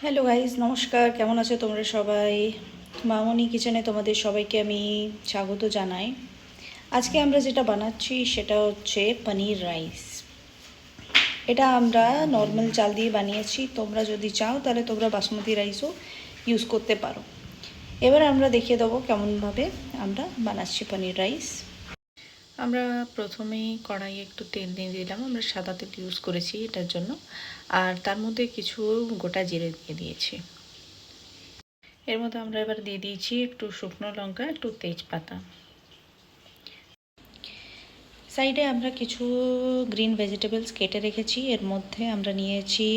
Hello guys, নমস্কার। কেমন আছো তোমরা সবাই? মামনি কিচেনে তোমাদের সবাইকে আমি স্বাগত জানাই। আজকে আমরা যেটা বানাচ্ছি সেটা হচ্ছে পনির রাইস। এটা আমরা নর্মাল চাল দিয়ে বানিয়েছি। তোমরা যদি চাও তাহলে তোমরা বাসমতি রাইসও ইউজ করতে পারো। এবার আমরা দেখিয়ে দেবো কেমনভাবে আমরা বানাচ্ছি পনির রাইস। আমরা প্রথমেই কড়াইয়ে একটু তেল দিয়ে দিলাম। আমরা সাদা তেল ইউজ করেছি এটার জন্য। আর তার মধ্যে কিছু গোটা জিরে দিয়ে দিয়েছি। এর মধ্যে আমরা এবার দিয়ে দিয়েছি একটু শুকনো লঙ্কা, একটু তেজপাতা। সাইডে আমরা কিছু গ্রিন ভেজিটেবলস কেটে রেখেছি। এর মধ্যে আমরা নিয়েছি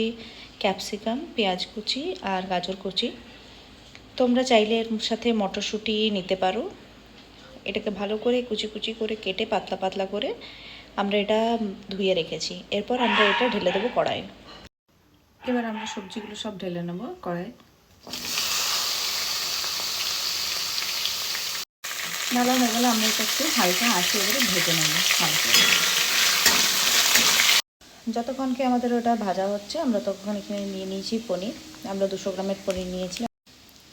ক্যাপসিকাম, পেঁয়াজ কুচি আর গাজর কুচি। তোমরা চাইলে এর সাথে মটরশুঁটি নিতে পারো। এটাকে ভালো করে কুচি কুচি করে কেটে পাতলা পাতলা করে আমরা এটা ধুয়ে রেখেছি। এরপর আমরা এটা ঢেলে দেবো কড়াইয়ে। এবার আমরা সবজিগুলো সব ঢেলে নেবো কড়াইয়ে। ঢালা হয়ে গেলে আমরা এটা একটু হালকা আঁচে এবারে ভেজে নেব হালকা। যতক্ষণকে আমাদের ওটা ভাজা হচ্ছে আমরা ততক্ষণ এখানে নিয়ে নিয়েছি পনির। আমরা 200 গ্রামের পনির নিয়েছি।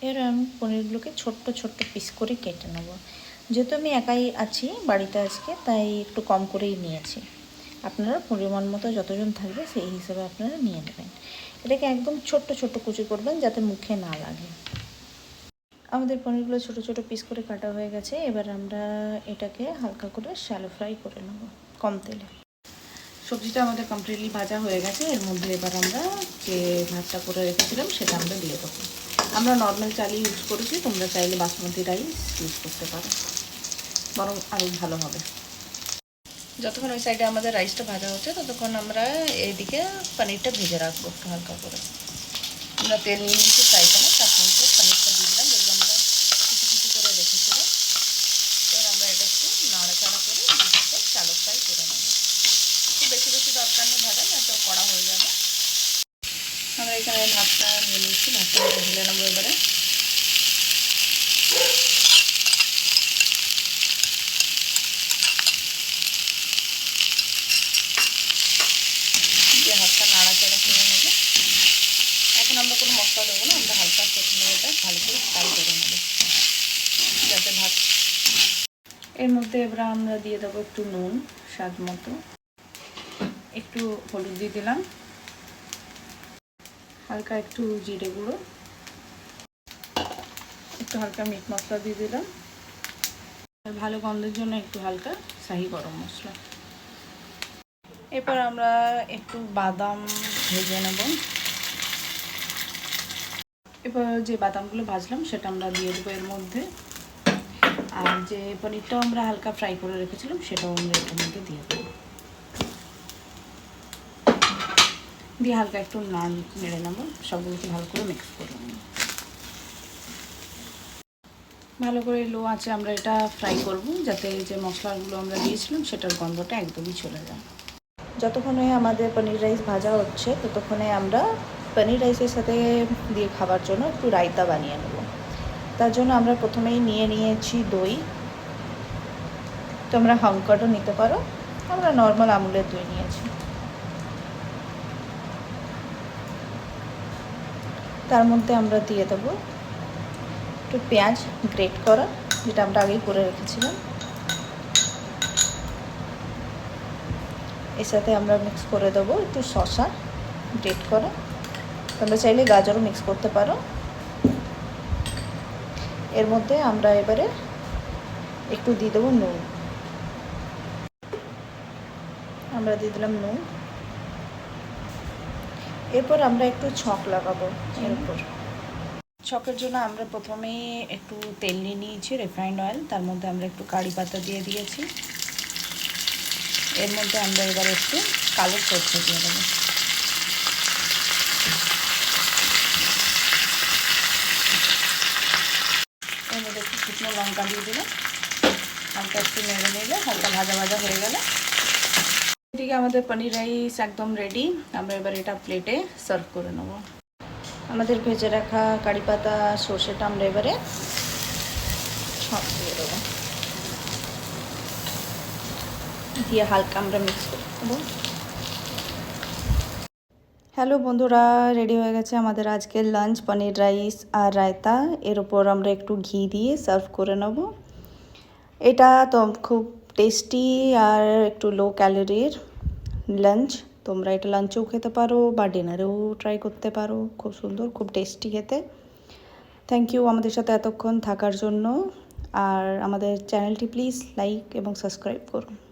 এর আমি পনিরগুলোকে ছোট্ট ছোট্ট পিস করে কেটে নেব। যেহেতু আমি একাই আছি বাড়িতে আজকে, তাই একটু কম করেই নিয়েছি। আপনারা পরিমাণ মতো যতজন থাকবে সেই হিসেবে আপনারা নিয়ে নেবেন। এটাকে একদম ছোট্ট ছোট্ট কুচি করবেন যাতে মুখে না লাগে। আমাদের পনিরগুলো ছোট ছোট পিস করে কাটা হয়ে গেছে। এবার আমরা এটাকে হালকা করে শ্যালো ফ্রাই করে নেব কম তেলে। সবজিটা আমাদের কমপ্লিটলি ভাজা হয়ে গেছে। এর মধ্যে এবার আমরা যে ভাতটা করে রেখেছিলাম সেটা আমরা দিয়ে দেবো। আমরা নর্মাল চালই ইউজ করেছি, তোমরা চাইলে বাসমতি রাইস ইউজ করতে পারো, বরং আরও ভালো হবে। যতক্ষণ ওই সাইডে আমাদের রাইসটা ভাজা হচ্ছে ততক্ষণ আমরা এইদিকে পনিরটা ভেজে রাখবো একটু হালকা করে। আমরা তেল নিয়ে নিয়েছি ফ্রাই প্যানে, তার মধ্যে পনিরটা দিয়ে দিলাম যেগুলো আমরা কিছু কিছু করে রেখেছিলাম। এবার আমরা এটা একটু নাড়াচাড়া করে দুটো শ্যালো ফ্রাই করে নেব। খুব বেশি বেশি দরকার নেই ভাজা, না তো কড়া হয়ে যাবে। আমরা এখানে ভাতটা নিয়ে নিচ্ছি, ভাতটা ঢেলে নেবো এবারে। দিয়ে হাতটা নাড়াচাড়া করে নেবো। এখন আমরা কোনো মশলা দেবো না, আমরা হালকা শুকনো এটা ভালো করে ফ্রাই করে নেবো যাতে ভাত। এর মধ্যে এবার আমরা দিয়ে দেবো একটু নুন স্বাদ মতো, একটু হলুদ দিয়ে দিলাম, হালকা একটু জিরে গুঁড়ো, একটু হালকা মিট মশলা দিয়ে দিলাম, আর ভালো গন্ধের জন্য একটু হালকা শাহি গরম মশলা। এরপর আমরা একটু বাদাম ভেজে নেব। এবার যে বাদামগুলো ভাজলাম সেটা আমরা দিয়ে দেবো এর মধ্যে। আর যে পনিরটাও আমরা হালকা ফ্রাই করে রেখেছিলাম সেটাও আমরা এর মধ্যে দিয়ে দেবো। দিয়ে হালকা একটু নেড়ে নেবো, সবগুলোকে ভালো করে মিক্স করে নেব। ভালো করে লো আঁচে আমরা এটা ফ্রাই করব যাতে যে মশলাগুলো আমরা দিয়েছিলাম সেটার গন্ধটা একদমই চলে যায়। যতক্ষণে আমাদের পনির রাইস ভাজা হচ্ছে ততক্ষণে আমরা পনির রাইসের সাথে দিয়ে খাবার জন্য একটু রায়তা বানিয়ে নেব। তার জন্য আমরা প্রথমেই নিয়ে নিয়েছি দই। তোমরা হংকটও নিতে পারো, আমরা নর্মাল আমুলের দই নিয়েছি। তার মধ্যে আমরা দিয়ে দেবো একটু পেঁয়াজ গ্রেট করা, যেটা আমরা আগেই করে রেখেছিলাম। এর সাথে আমরা মিক্স করে দেবো একটু শসা গ্রেট করা, তোমরা চাইলে গাজরও মিক্স করতে পারো। এর মধ্যে আমরা এবারে একটু দিয়ে দেবো নুন, আমরা দিয়ে দিলাম নুন। এরপর আমরা একটু ছক লাগাবো এর উপর। ছকের জন্য আমরা প্রথমেই একটু তেল নিয়ে নিয়েছি, রিফাইন্ড অয়েল। তার মধ্যে আমরা একটু কারি পাতা দিয়ে দিয়েছি। এর মধ্যে আমরা এবার একটু কালো সরষে দিয়ে দেবো। এর মধ্যে একটু শুকনো লঙ্কা দিয়ে দিলাম, হালকা একটু নেড়ে নিলে হালকা ভাজা ভাজা হয়ে গেলে এদিকে আমাদের পনির রাইস একদম রেডি। আমরা এবার এটা প্লেটে সার্ভ করে নেব। আমাদের ভেজে রাখা কারি পাতা সর্ষেটা আমরা এবারে ছক দিয়ে দেবো, দিয়ে হালকা আমরা মিক্স করে দেবো। হ্যালো বন্ধুরা, রেডি হয়ে গেছে আমাদের আজকের লাঞ্চ, পনির রাইস আর রায়তা। এর উপর আমরা একটু ঘি দিয়ে সার্ভ করে নেব। এটা তো খুব টেস্টি আর একটু লো ক্যালোরির লাঞ্চ। তোমরা এটা লাঞ্চেও খেতে পারো বা ডিনারেও ট্রাই করতে পারো। খুব সুন্দর, খুব টেস্টি খেতে। থ্যাংক ইউ আমাদের সাথে এতক্ষণ থাকার জন্য। আর আমাদের চ্যানেলটি প্লিজ লাইক এবং সাবস্ক্রাইব করুন।